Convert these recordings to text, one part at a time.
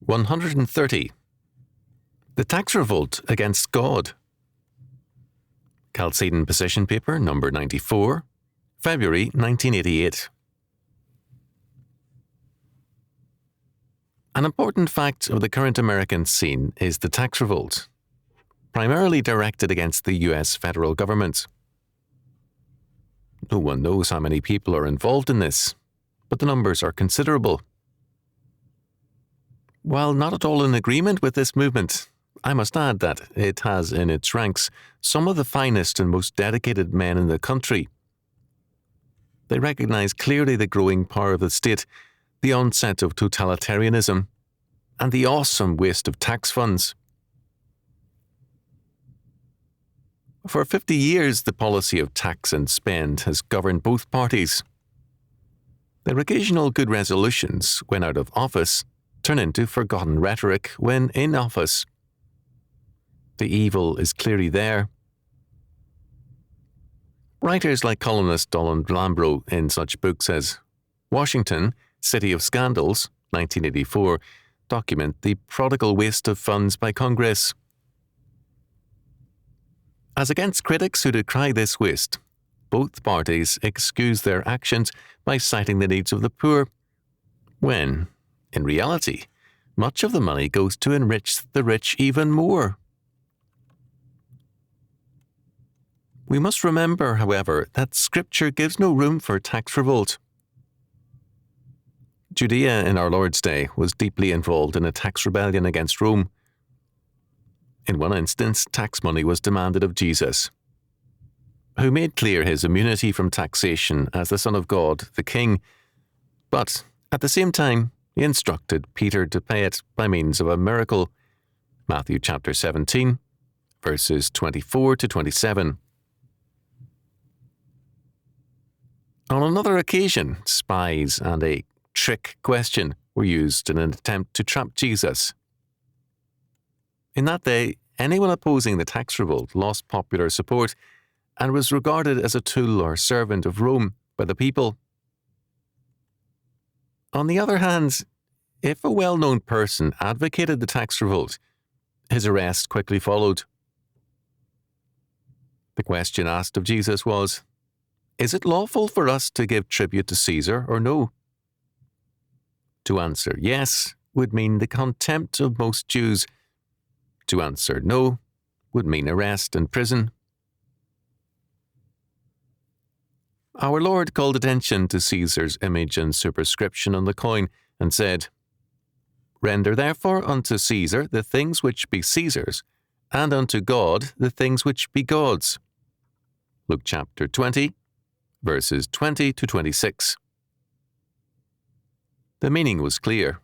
130. The Tax Revolt Against God. Chalcedon Position Paper, number 94, February 1988. An important fact of the current American scene is the tax revolt, primarily directed against the US federal government. No one knows how many people are involved in this, but the numbers are considerable. While not at all in agreement with this movement, I must add that it has in its ranks some of the finest and most dedicated men in the country. They recognize clearly the growing power of the state, the onset of totalitarianism, and the awesome waste of tax funds. For 50 years, the policy of tax and spend has governed both parties. Their occasional good resolutions, when out of office, turn into forgotten rhetoric when in office. The evil is clearly there. Writers like columnist Donald Lambro in such books as Washington, City of Scandals, 1984, document the prodigal waste of funds by Congress. As against critics who decry this waste, both parties excuse their actions by citing the needs of the poor, when, in reality, much of the money goes to enrich the rich even more. We must remember, however, that Scripture gives no room for tax revolt. Judea in our Lord's day was deeply involved in a tax rebellion against Rome. In one instance, tax money was demanded of Jesus, who made clear his immunity from taxation as the Son of God, the King, but at the same time, he instructed Peter to pay it by means of a miracle. Matthew chapter 17, verses 24 to 27. On another occasion, spies and a trick question were used in an attempt to trap Jesus. In that day, anyone opposing the tax revolt lost popular support and was regarded as a tool or servant of Rome by the people. On the other hand, if a well-known person advocated the tax revolt, his arrest quickly followed. The question asked of Jesus was, "Is it lawful for us to give tribute to Caesar or no?" To answer yes would mean the contempt of most Jews. To answer no would mean arrest and prison. Our Lord called attention to Caesar's image and superscription on the coin and said, "Render therefore unto Caesar the things which be Caesar's, and unto God the things which be God's." Luke chapter 20, verses 20 to 26. The meaning was clear.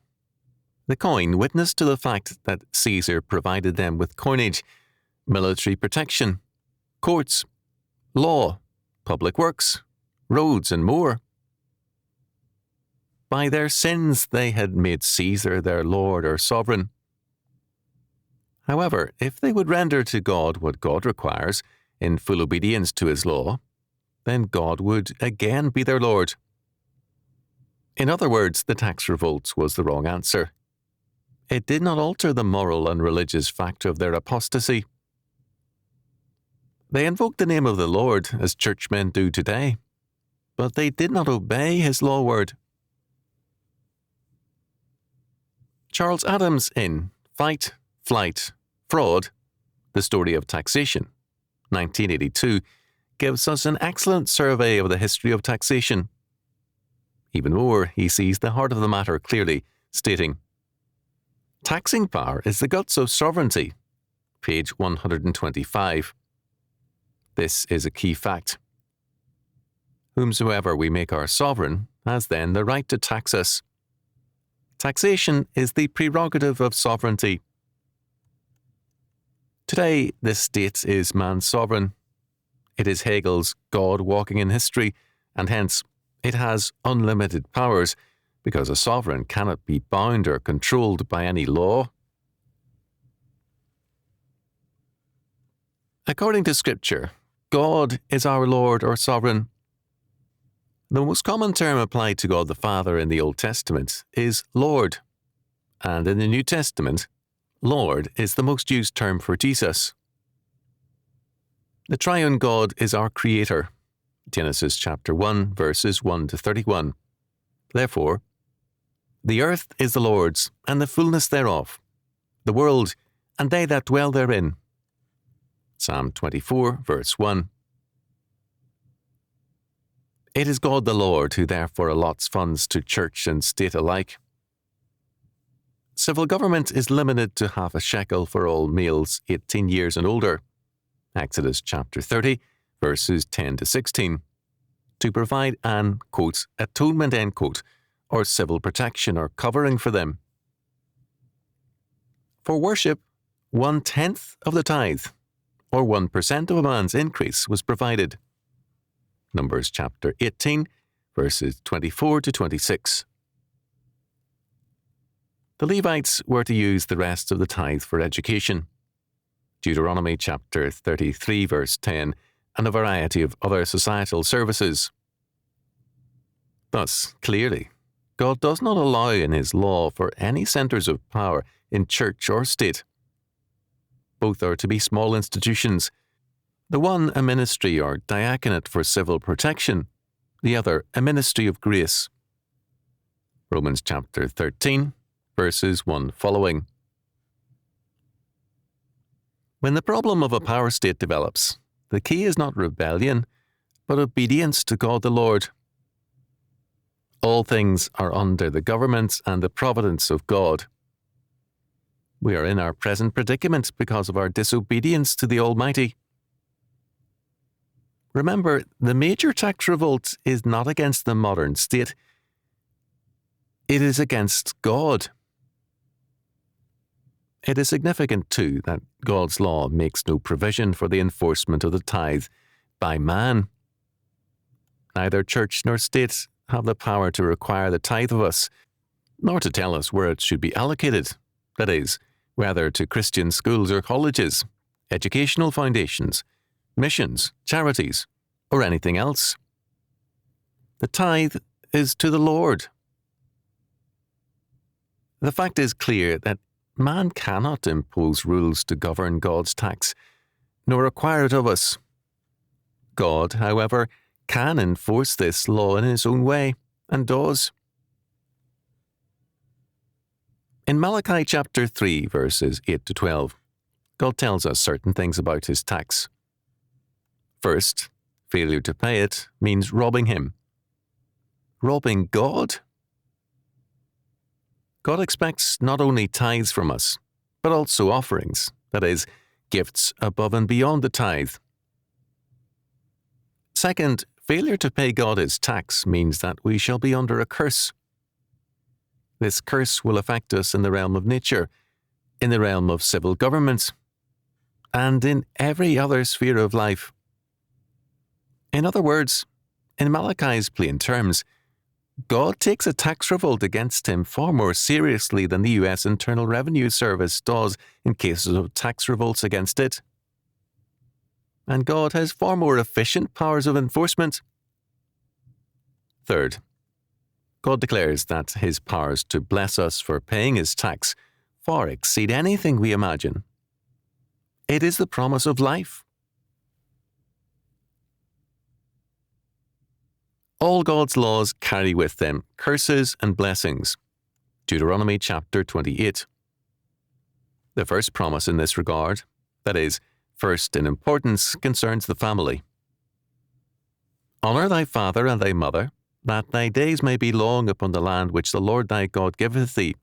The coin witnessed to the fact that Caesar provided them with coinage, military protection, courts, law, public works, roads, and more. By their sins they had made Caesar their lord or sovereign. However, if they would render to God what God requires in full obedience to his law, then God would again be their Lord. In other words, the tax revolt was the wrong answer. It did not alter the moral and religious factor of their apostasy. They invoked the name of the Lord, as churchmen do today, but they did not obey his law word. Charles Adams in Fight, Flight, Fraud, The Story of Taxation, 1982, gives us an excellent survey of the history of taxation. Even more, he sees the heart of the matter clearly, stating, "Taxing power is the guts of sovereignty," page 125. This is a key fact. Whomsoever we make our sovereign has then the right to tax us. Taxation is the prerogative of sovereignty. Today, the state is man's sovereign. It is Hegel's God walking in history, and hence it has unlimited powers, because a sovereign cannot be bound or controlled by any law. According to Scripture, God is our Lord or sovereign. The most common term applied to God the Father in the Old Testament is Lord. and in the New Testament, Lord is the most used term for Jesus. The triune God is our Creator. Genesis chapter 1, verses 1 to 31. Therefore, the earth is the Lord's, and the fullness thereof, the world, and they that dwell therein. Psalm 24, verse 1. It is God the Lord who therefore allots funds to church and state alike. Civil government is limited to half a shekel for all males 18 years and older. Exodus chapter 30, verses 10 to 16. To provide an, quote, atonement, end quote, or civil protection or covering for them. For worship, 1/10 of the tithe, or 1% of a man's increase, was provided. Numbers chapter 18, verses 24 to 26. The Levites were to use the rest of the tithe for education. Deuteronomy chapter 33, verse 10, and a variety of other societal services. Thus, clearly, God does not allow in His law for any centres of power in church or state. Both are to be small institutions, the one a ministry or diaconate for civil protection, the other a ministry of grace. Romans chapter 13, verses 1 following. When the problem of a power state develops, the key is not rebellion, but obedience to God the Lord. All things are under the government and the providence of God. We are in our present predicament because of our disobedience to the Almighty. Remember, the major tax revolt is not against the modern state. It is against God. It is significant, too, that God's law makes no provision for the enforcement of the tithe by man. Neither church nor state have the power to require the tithe of us, nor to tell us where it should be allocated, that is, whether to Christian schools or colleges, educational foundations, missions, charities, or anything else. The tithe is to the Lord. The fact is clear that man cannot impose rules to govern God's tax, nor require it of us. God, however, can enforce this law in His own way, and does. In Malachi chapter 3, verses 8 to 12, God tells us certain things about His tax. First, failure to pay it means robbing Him. Robbing God? God expects not only tithes from us, but also offerings, that is, gifts above and beyond the tithe. Second, failure to pay God His tax means that we shall be under a curse. This curse will affect us in the realm of nature, in the realm of civil governments, and in every other sphere of life. In other words, in Malachi's plain terms, God takes a tax revolt against Him far more seriously than the U.S. Internal Revenue Service does in cases of tax revolts against it. And God has far more efficient powers of enforcement. Third, God declares that His powers to bless us for paying His tax far exceed anything we imagine. It is the promise of life. All God's laws carry with them curses and blessings. Deuteronomy chapter 28. The first promise in this regard, that is, first in importance, concerns the family. Honour thy father and thy mother, that thy days may be long upon the land which the Lord thy God giveth thee.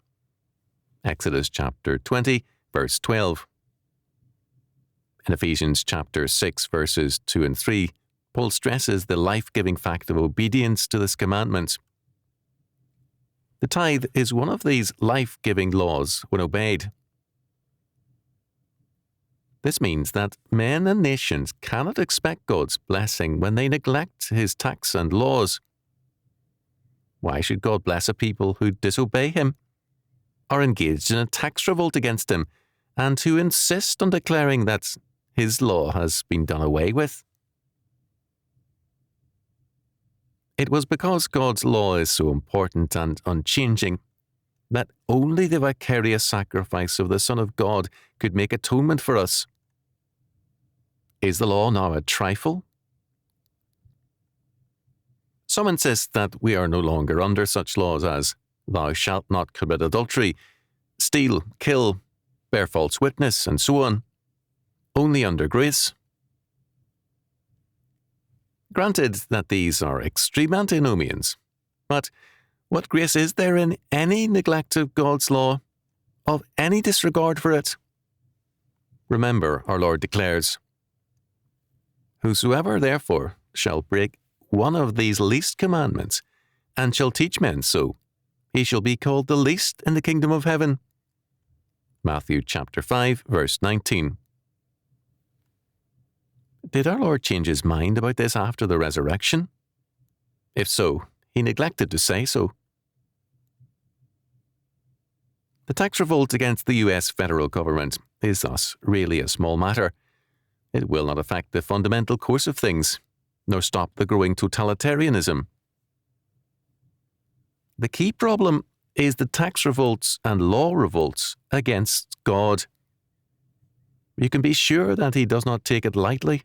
Exodus chapter 20, verse 12. In Ephesians chapter 6, verses 2 and 3, Paul stresses the life-giving fact of obedience to this commandment. The tithe is one of these life-giving laws when obeyed. This means that men and nations cannot expect God's blessing when they neglect His tax and laws. Why should God bless a people who disobey Him, are engaged in a tax revolt against Him, and who insist on declaring that His law has been done away with? It was because God's law is so important and unchanging that only the vicarious sacrifice of the Son of God could make atonement for us. Is the law now a trifle? Some insist that we are no longer under such laws as "thou shalt not commit adultery," "steal, kill, bear false witness," and so on, only under grace. Granted that these are extreme antinomians, but what grace is there in any neglect of God's law, of any disregard for it? Remember, our Lord declares, "Whosoever therefore shall break one of these least commandments, and shall teach men so, he shall be called the least in the kingdom of heaven." Matthew chapter 5, verse 19. Did our Lord change his mind about this after the resurrection? If so, he neglected to say so. The tax revolt against the US federal government is thus really a small matter. It will not affect the fundamental course of things, nor stop the growing totalitarianism. The key problem is the tax revolts and law revolts against God. You can be sure that he does not take it lightly.